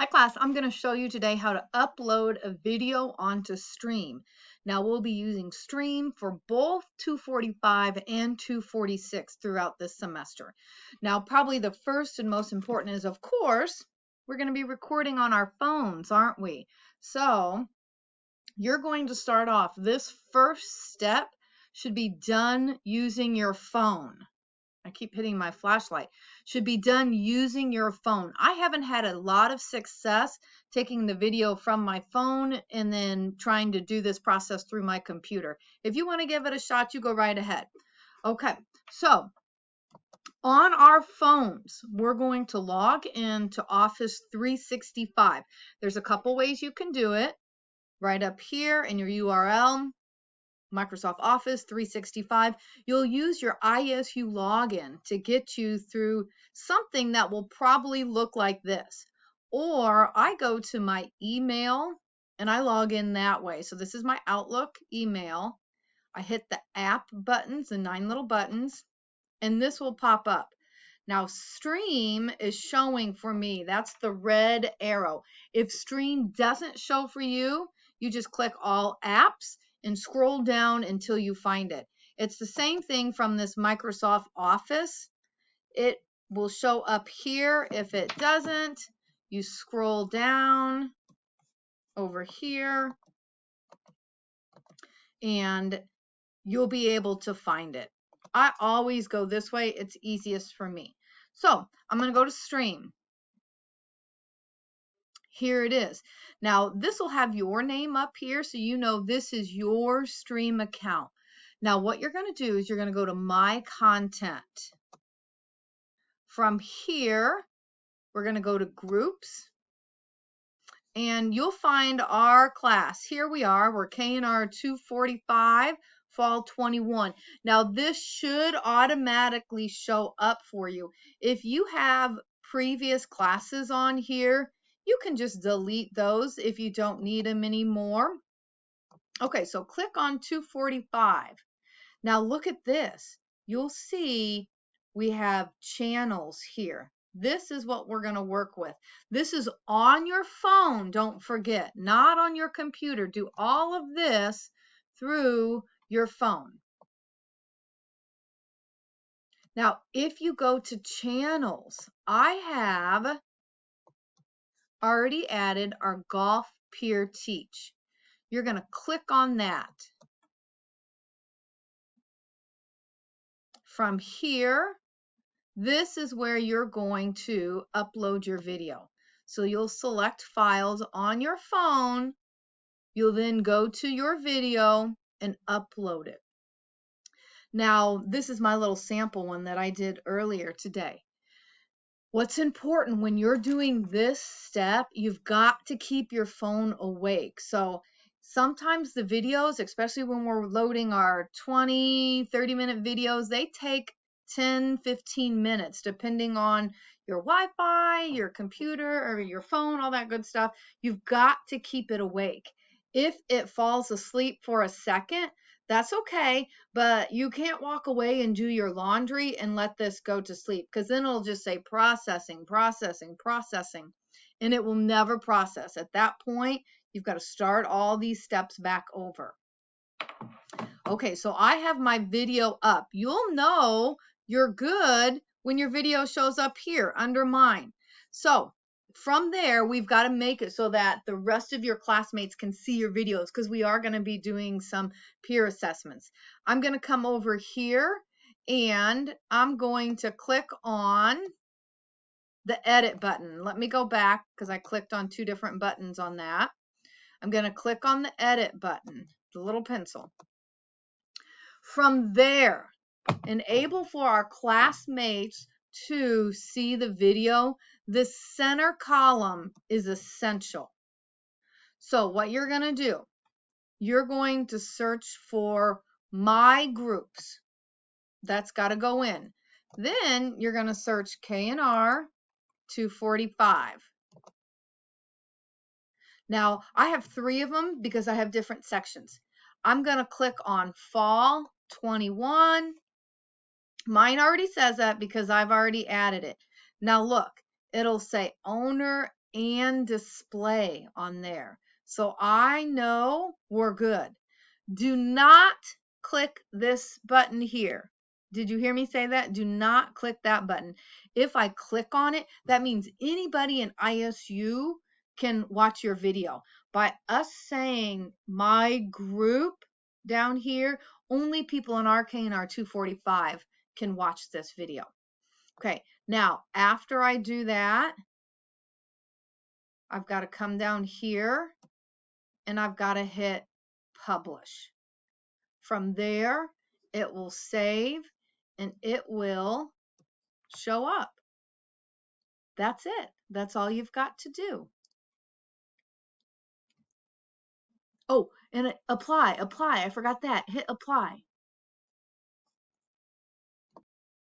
Hi class, I'm going to show you today how to upload a video onto Stream. Now we'll be using Stream for both 245 and 246 throughout this semester. Now probably the first and most important is, of course, we're going to be recording on our phones, aren't we? So you're going to start off. This first step should be done using your phone. I keep hitting my flashlight. Should be done using your phone. I haven't had a lot of success taking the video from my phone and then trying to do this process through my computer. If you want to give it a shot, you go right ahead. Okay, so on our phones, we're going to log into Office 365. There's a couple ways you can do it. Right up here in your URL, Microsoft Office 365, you'll use your ISU login to get you through something that will probably look like this. Or I go to my email and I log in that way. So this is my Outlook email. I hit the app buttons, the 9 little buttons, and this will pop up. Now Stream is showing for me. That's the red arrow. If Stream doesn't show for you, you just click all apps and scroll down until you find it. It's the same thing from this Microsoft Office. It will show up here. If it doesn't, you scroll down over here and you'll be able to find it. I always go this way. It's easiest for me. So I'm going to go to Stream. Here it is. Now this will have your name up here so you know this is your Stream account. Now what you're going to do is you're going to go to My Content. From here, we're going to go to Groups. And you'll find our class. Here we are. We're K&R 245, Fall 21. Now this should automatically show up for you. If you have previous classes on here, you can just delete those if you don't need them anymore. Okay, so click on 245. Now look at this. You'll see we have channels here. This is what we're going to work with. This is on your phone, don't forget, not on your computer. Do all of this through your phone. Now, if you go to channels, I have already added our Golf Peer Teach. You're going to click on that. From here, this is where you're going to upload your video. So you'll select files on your phone. You'll then go to your video and upload it. Now, this is my little sample one that I did earlier today. What's important when you're doing this step, you've got to keep your phone awake. So sometimes the videos, especially when we're loading our 20, 30-minute videos, they take 10, 15 minutes, depending on your Wi-Fi, your computer, or your phone, all that good stuff. You've got to keep it awake. If it falls asleep for a second, that's okay, but you can't walk away and do your laundry and let this go to sleep, because then it'll just say processing, processing, processing, and it will never process. At that point, you've got to start all these steps back over. Okay, so I have my video up. You'll know you're good when your video shows up here under mine. So from there, we've got to make it so that the rest of your classmates can see your videos, because we are going to be doing some peer assessments. I'm going to come over here and I'm going to click on the edit button. Let me go back because I clicked on two different buttons on that. I'm going to click on the edit button, the little pencil. From there, enable for our classmates to see the video. The center column is essential. So what you're going to do, you're going to search for My Groups. That's got to go in. Then you're going to search K&R 245. Now, I have 3 of them because I have different sections. I'm going to click on Fall 21. Mine already says that because I've already added it. Now look, it'll say owner and display on there. So I know we're good. Do not click this button here. Did you hear me say that? Do not click that button. If I click on it, that means anybody in ISU can watch your video. By us saying my group down here, only people in RKNR 245 can watch this video. Okay, now after I do that, I've got to come down here and I've got to hit publish. From there, it will save and it will show up. That's it. That's all you've got to do. Oh, and apply. I forgot that. Hit apply.